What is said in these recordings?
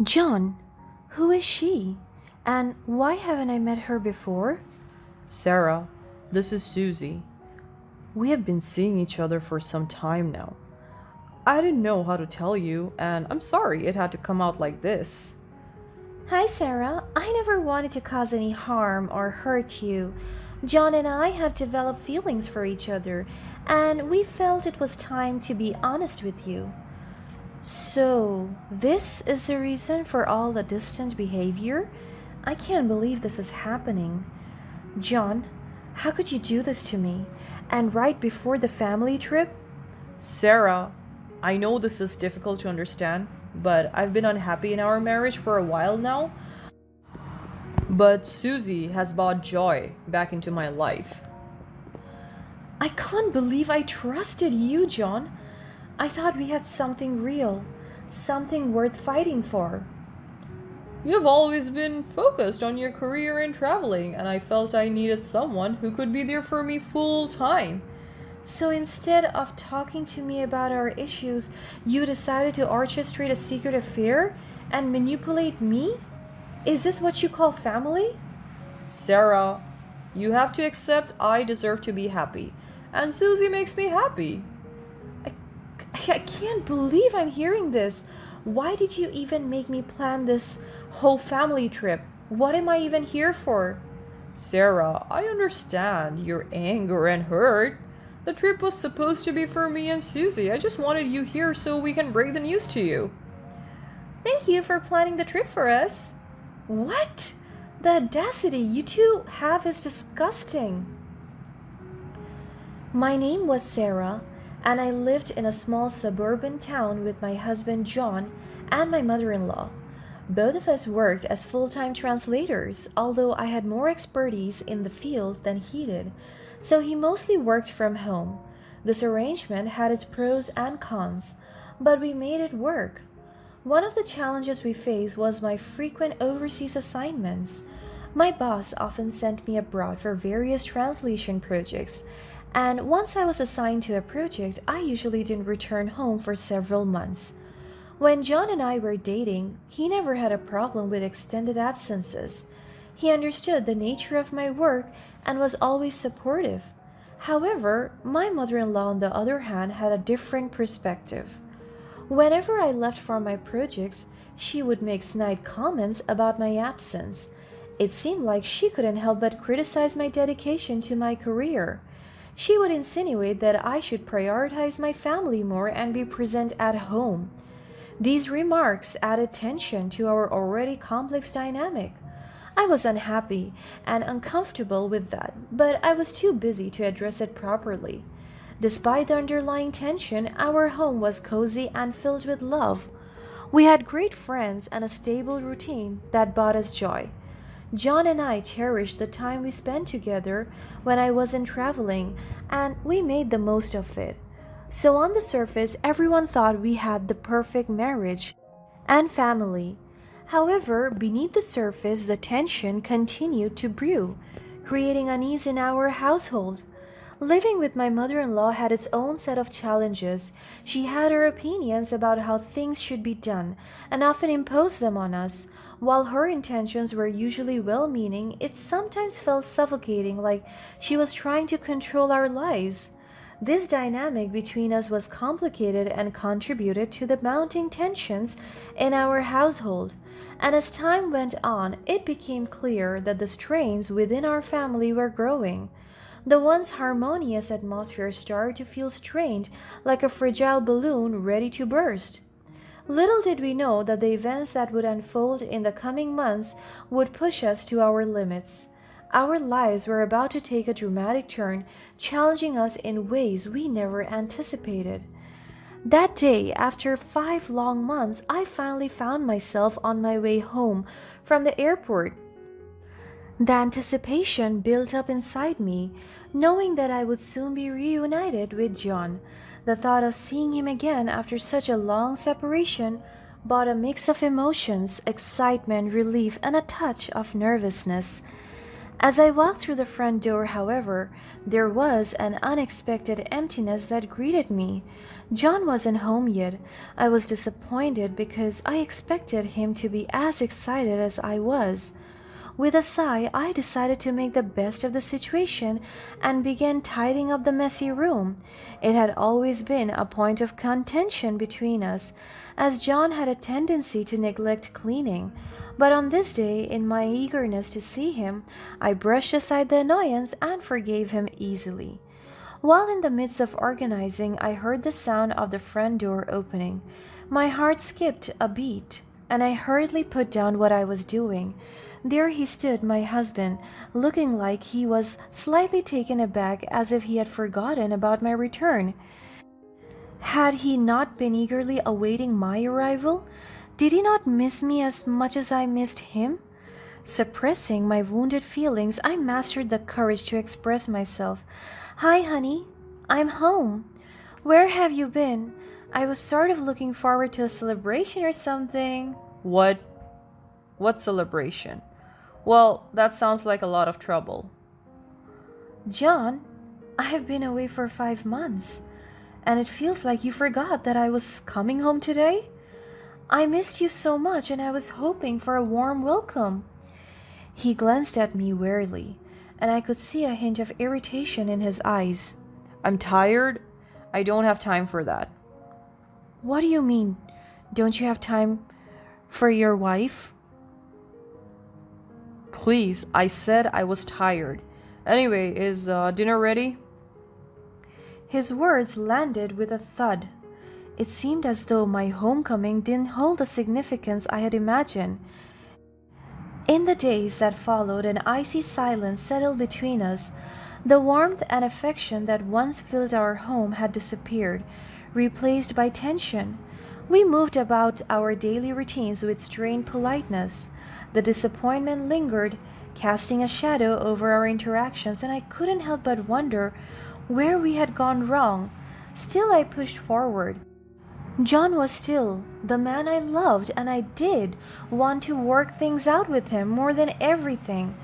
John, who is she? And why haven't I met her before? Sarah, this is Susie. We have been seeing each other for some time now. I didn't know how to tell you, and I'm sorry it had to come out like this. Hi, Sarah. I never wanted to cause any harm or hurt you. John and I have developed feelings for each other, and we felt it was time to be honest with you. So, this is the reason for all the distant behavior? I can't believe this is happening. John, how could you do this to me? And right before the family trip? Sarah, I know this is difficult to understand, but I've been unhappy in our marriage for a while now. But Susie has brought joy back into my life. I can't believe I trusted you, John. I thought we had something real, something worth fighting for. You've always been focused on your career and traveling, and I felt I needed someone who could be there for me full time. So instead of talking to me about our issues, you decided to orchestrate a secret affair and manipulate me? Is this what you call family? Sarah, you have to accept I deserve to be happy, and Susie makes me happy. I, I can't believe I'm hearing this. Why did you even make me plan this whole family trip? What am I even here for? Sarah, I understand your anger and hurt. The trip was supposed to be for me and Susie. I just wanted you here so we can break the news to you. Thank you for planning the trip for us. What? The audacity you two have is disgusting. My name was Sarah, and I lived in a small suburban town with my husband John and my mother in law. Both of us worked as full time translators, although I had more expertise in the field than he did, so he mostly worked from home. This arrangement had its pros and cons, but we made it work. One of the challenges we faced was my frequent overseas assignments. My boss often sent me abroad for various translation projects, and once I was assigned to a project, I usually didn't return home for several months. When John and I were dating, he never had a problem with extended absences. He understood the nature of my work and was always supportive. However, my mother in law, on the other hand, had a different perspective. Whenever I left for my projects, she would make snide comments about my absence. It seemed like she couldn't help but criticize my dedication to my career. She would insinuate that I should prioritize my family more and be present at home. These remarks added tension to our already complex dynamic. I was unhappy and uncomfortable with that, but I was too busy to address it properly. Despite the underlying tension, our home was cozy and filled with love. We had great friends and a stable routine that brought us joy. John and I cherished the time we spent together when I wasn't traveling, and we made the most of it. So, on the surface, everyone thought we had the perfect marriage and family. However, beneath the surface, the tension continued to brew, creating unease in our household. Living with my mother in law had its own set of challenges. She had her opinions about how things should be done and often imposed them on us. While her intentions were usually well meaning, it sometimes felt suffocating, like she was trying to control our lives. This dynamic between us was complicated and contributed to the mounting tensions in our household. And as time went on, it became clear that the strains within our family were growing. The once harmonious atmosphere started to feel strained, like a fragile balloon ready to burst. Little did we know that the events that would unfold in the coming months would push us to our limits. Our lives were about to take a dramatic turn, challenging us in ways we never anticipated. That day, after 5 long months, I finally found myself on my way home from the airport. The anticipation built up inside me, knowing that I would soon be reunited with John. The thought of seeing him again after such a long separation brought a mix of emotions, excitement, relief, and a touch of nervousness. As I walked through the front door, however, there was an unexpected emptiness that greeted me. John wasn't home yet. I was disappointed because I expected him to be as excited as I was. With a sigh, I decided to make the best of the situation and began tidying up the messy room. It had always been a point of contention between us, as John had a tendency to neglect cleaning. But on this day, in my eagerness to see him, I brushed aside the annoyance and forgave him easily. While in the midst of organizing, I heard the sound of the front door opening. My heart skipped a beat, and I hurriedly put down what I was doing. There he stood, my husband, looking like he was slightly taken aback, as if he had forgotten about my return. Had he not been eagerly awaiting my arrival? Did he not miss me as much as I missed him? Suppressing my wounded feelings, I mastered the courage to express myself. "Hi, honey. I'm home. Where have you been? I was sort of looking forward to a celebration or something." What? What celebration? Well, that sounds like a lot of trouble. "John, I have been away for 5 months, and it feels like you forgot that I was coming home today. I missed you so much, and I was hoping for a warm welcome." He glanced at me wearily, and I could see a hint of irritation in his eyes. I'm tired. I don't have time for that. "What do you mean? Don't you have time for your wife?" Please, I said I was tired. Anyway, is dinner ready? His words landed with a thud. It seemed as though my homecoming didn't hold the significance I had imagined. In the days that followed, an icy silence settled between us. The warmth and affection that once filled our home had disappeared, replaced by tension. We moved about our daily routines with strained politeness. The disappointment lingered, casting a shadow over our interactions, and I couldn't help but wonder where we had gone wrong. Still, I pushed forward. John was still the man I loved, and I did want to work things out with him more than everything.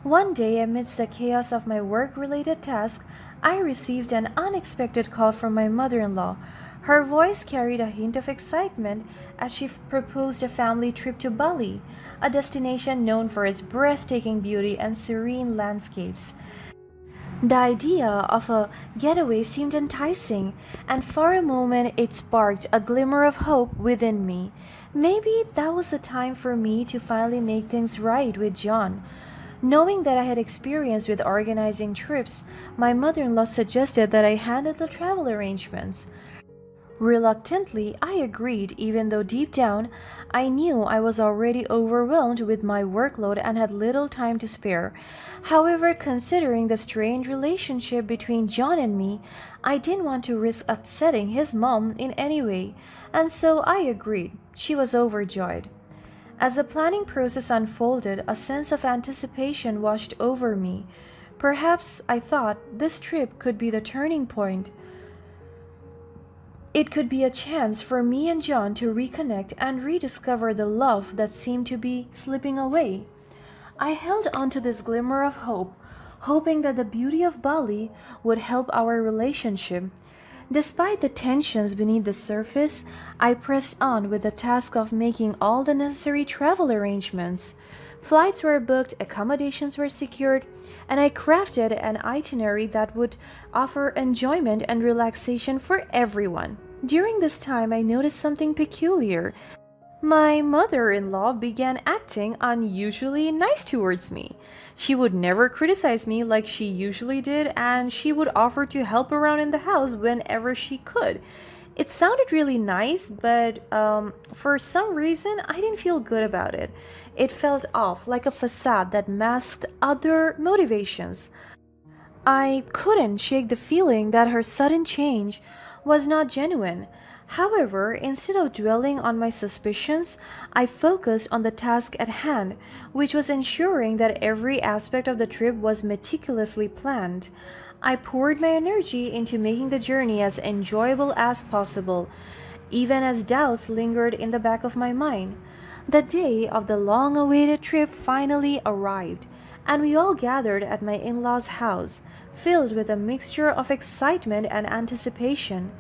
One day, amidst the chaos of my work-related tasks, I received an unexpected call from my mother-in-law. Her voice carried a hint of excitement as she proposed a family trip to Bali, a destination known for its breathtaking beauty and serene landscapes. The idea of a getaway seemed enticing, and for a moment it sparked a glimmer of hope within me. Maybe that was the time for me to finally make things right with John. Knowing that I had experience with organizing trips, my mother-in-law suggested that I handle the travel arrangements. Reluctantly, I agreed, even though deep down I knew I was already overwhelmed with my workload and had little time to spare. However, considering the strained relationship between John and me, I didn't want to risk upsetting his mom in any way, and so I agreed. She was overjoyed. As the planning process unfolded, a sense of anticipation washed over me. Perhaps, I thought, this trip could be the turning point. It could be a chance for me and John to reconnect and rediscover the love that seemed to be slipping away. I held on to this glimmer of hope, hoping that the beauty of Bali would help our relationship. Despite the tensions beneath the surface, I pressed on with the task of making all the necessary travel arrangements. Flights were booked, accommodations were secured, and I crafted an itinerary that would offer enjoyment and relaxation for everyone. During this time, I noticed something peculiar. My mother-in-law began acting unusually nice towards me. She would never criticize me like she usually did, and she would offer to help around in the house whenever she could. It sounded really nice, but for some reason, I didn't feel good about it. It felt off, like a facade that masked other motivations. I couldn't shake the feeling that her sudden change was not genuine. However, instead of dwelling on my suspicions, I focused on the task at hand, which was ensuring that every aspect of the trip was meticulously planned. I poured my energy into making the journey as enjoyable as possible, even as doubts lingered in the back of my mind. The day of the long-awaited trip finally arrived, and we all gathered at my in law's house, filled with a mixture of excitement and anticipation.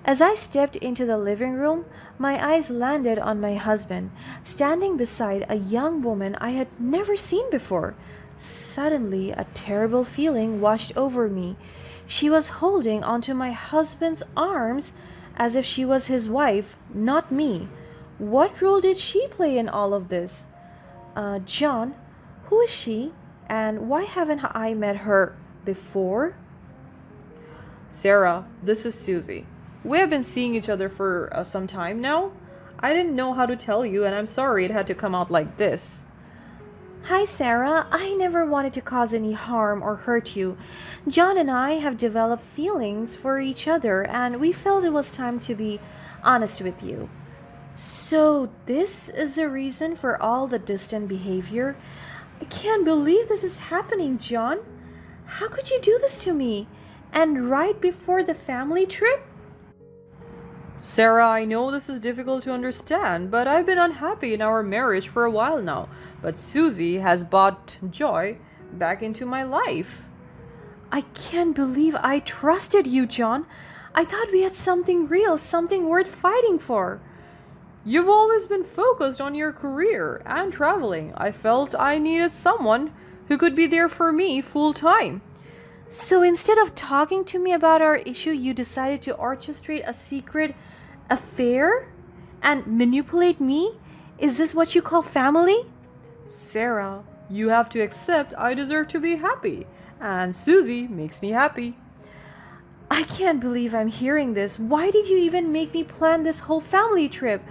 As I stepped into the living room, my eyes landed on my husband, standing beside a young woman I had never seen before. Suddenly, a terrible feeling washed over me. She was holding onto my husband's arms as if she was his wife, not me. What role did she play in all of this? John, who is she? And why haven't I met her before? Sarah, this is Susie. We have been seeing each other for some time now. I didn't know how to tell you, and I'm sorry it had to come out like this. Hi, Sarah. I never wanted to cause any harm or hurt you. John and I have developed feelings for each other, and we felt it was time to be honest with you. So, this is the reason for all the distant behavior? I can't believe this is happening, John. How could you do this to me? And right before the family trip? Sarah, I know this is difficult to understand, but I've been unhappy in our marriage for a while now. But Susie has brought joy back into my life. I can't believe I trusted you, John. I thought we had something real, something worth fighting for. You've always been focused on your career and traveling. I felt I needed someone who could be there for me full time. So instead of talking to me about our issue, you decided to orchestrate a secret affair and manipulate me? Is this what you call family? Sarah, you have to accept I deserve to be happy, and Susie makes me happy. I can't believe I'm hearing this. Why did you even make me plan this whole family trip?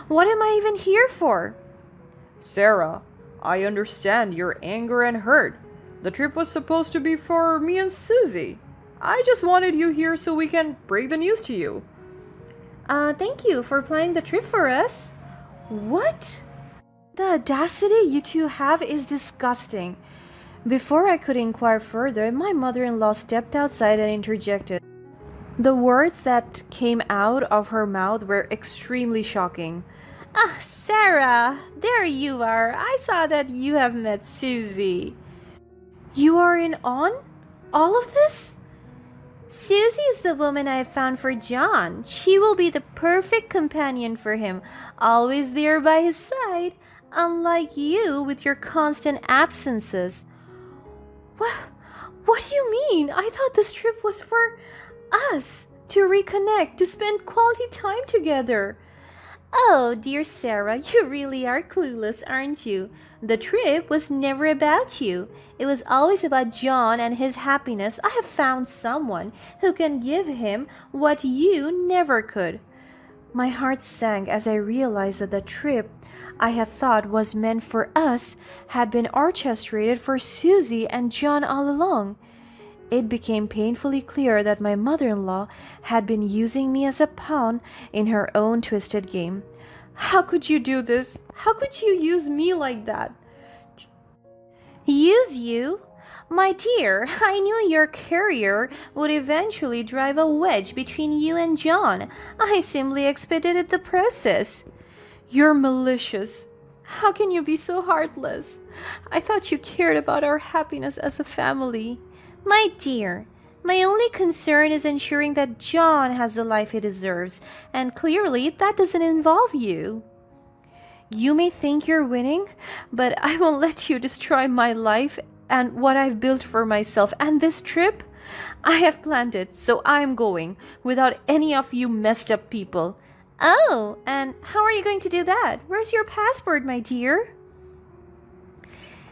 What am I even here for? Sarah, I understand your anger and hurt. The trip was supposed to be for me and Susie. I just wanted you here so we can break the news to you. Thank you for planning the trip for us. What? The audacity you two have is disgusting. Before I could inquire further, my mother-in-law stepped outside and interjected. The words that came out of her mouth were extremely shocking. Ah, Sarah, there you are. I saw that you have met Susie. You are in on all of this? Susie is the woman I have found for John. She will be the perfect companion for him, always there by his side, unlike you with your constant absences. What do you mean? I thought this trip was for us, to reconnect, to spend quality time together. Oh, dear Sarah, you really are clueless, aren't you? The trip was never about you. It was always about John and his happiness. I have found someone who can give him what you never could. My heart sank as I realized that the trip I had thought was meant for us had been orchestrated for Susie and John all along. It became painfully clear that my mother-in-law had been using me as a pawn in her own twisted game. How could you do this? How could you use me like that? Use you? My dear, I knew your career would eventually drive a wedge between you and John. I simply expedited the process. You're malicious. How can you be so heartless? I thought you cared about our happiness as a family. My dear, my only concern is ensuring that John has the life he deserves, and clearly that doesn't involve you. You may think you're winning, but I won't let you destroy my life and what I've built for myself. And this trip, I have planned it, so I'm going without any of you messed up people. Oh, and how are you going to do that? Where's your passport, my dear?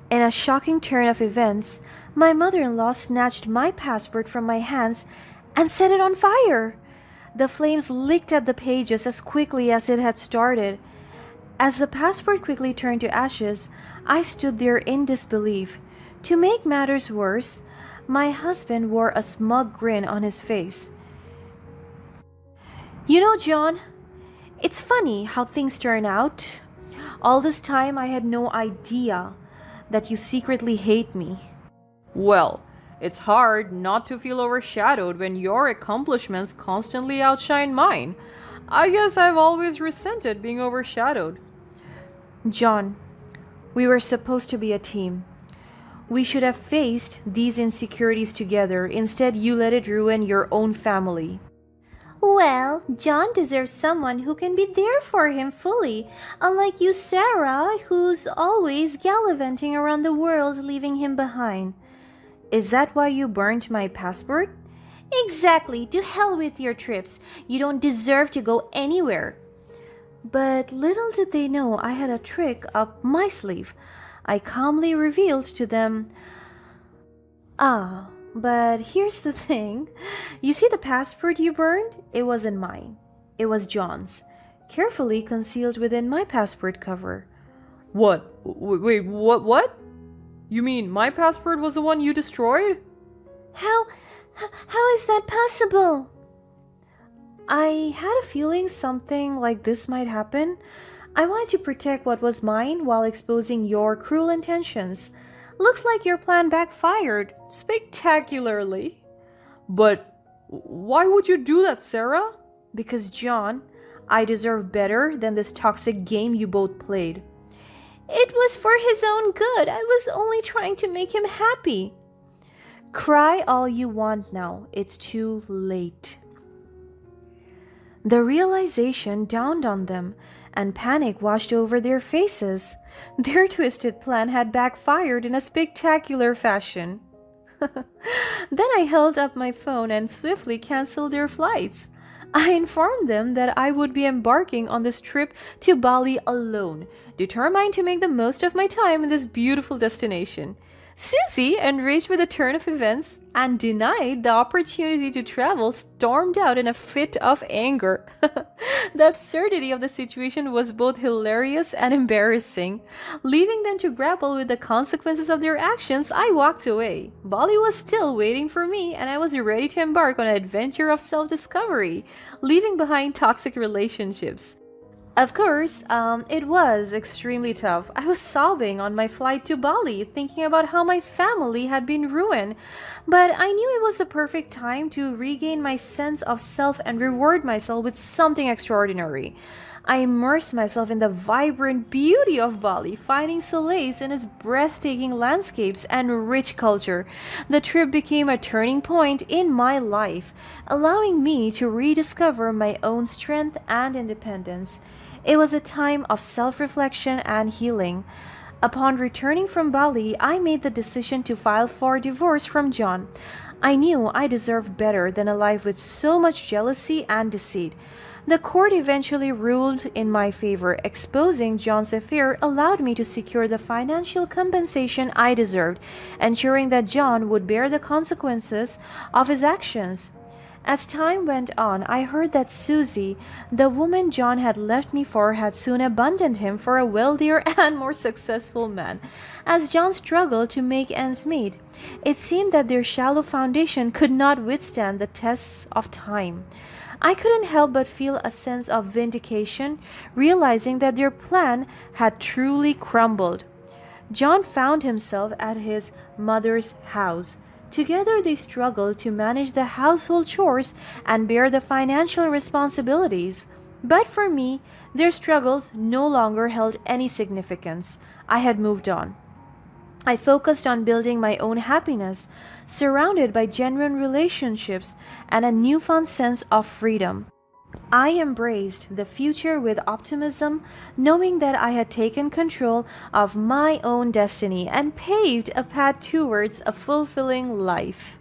In a shocking turn of events, my mother-in-law snatched my passport from my hands and set it on fire. The flames licked at the pages as quickly as it had started. As the passport quickly turned to ashes, I stood there in disbelief. To make matters worse, my husband wore a smug grin on his face. You know, John, it's funny how things turn out. All this time I had no idea that you secretly hate me. Well, it's hard not to feel overshadowed when your accomplishments constantly outshine mine. I guess I've always resented being overshadowed. John, we were supposed to be a team. We should have faced these insecurities together. Instead, you let it ruin your own family. Well, John deserves someone who can be there for him fully, unlike you, Sarah, who's always gallivanting around the world, leaving him behind. Is that why you burned my passport? Exactly. To hell with your trips. You don't deserve to go anywhere. But little did they know I had a trick up my sleeve. I calmly revealed to them, but here's the thing. You see the passport you burned? It wasn't mine. It was John's, carefully concealed within my passport cover. What? Wait, what? You mean my passport was the one you destroyed? How is that possible? I had a feeling something like this might happen. I wanted to protect what was mine while exposing your cruel intentions. Looks like your plan backfired spectacularly. But why would you do that, Sarah? Because, John, I deserve better than this toxic game you both played. It was for his own good. I was only trying to make him happy. Cry all you want now. It's too late. The realization dawned on them, and panic washed over their faces. Their twisted plan had backfired in a spectacular fashion. Then I held up my phone and swiftly canceled their flights. I informed them that I would be embarking on this trip to Bali alone, determined to make the most of my time in this beautiful destination. Susie, enraged by the turn of events and denied the opportunity to travel, stormed out in a fit of anger. The absurdity of the situation was both hilarious and embarrassing. Leaving them to grapple with the consequences of their actions, I walked away. Bali was still waiting for me, and I was ready to embark on an adventure of self-discovery, leaving behind toxic relationships. Of course, it was extremely tough. I was sobbing on my flight to Bali, thinking about how my family had been ruined. But I knew it was the perfect time to regain my sense of self and reward myself with something extraordinary. I immersed myself in the vibrant beauty of Bali, finding solace in its breathtaking landscapes and rich culture. The trip became a turning point in my life, allowing me to rediscover my own strength and independence. It was a time of self-reflection and healing. Upon returning from Bali, I made the decision to file for divorce from John. I knew I deserved better than a life with so much jealousy and deceit. The court eventually ruled in my favor. Exposing John's affair allowed me to secure the financial compensation I deserved, ensuring that John would bear the consequences of his actions. As time went on, I heard that Susie, the woman John had left me for, had soon abandoned him for a wealthier and more successful man. As John struggled to make ends meet, it seemed that their shallow foundation could not withstand the tests of time. I couldn't help but feel a sense of vindication, realizing that their plan had truly crumbled. John found himself at his mother's house. Together they struggled to manage the household chores and bear the financial responsibilities. But for me, their struggles no longer held any significance. I had moved on. I focused on building my own happiness, surrounded by genuine relationships and a newfound sense of freedom. I embraced the future with optimism, knowing that I had taken control of my own destiny and paved a path towards a fulfilling life.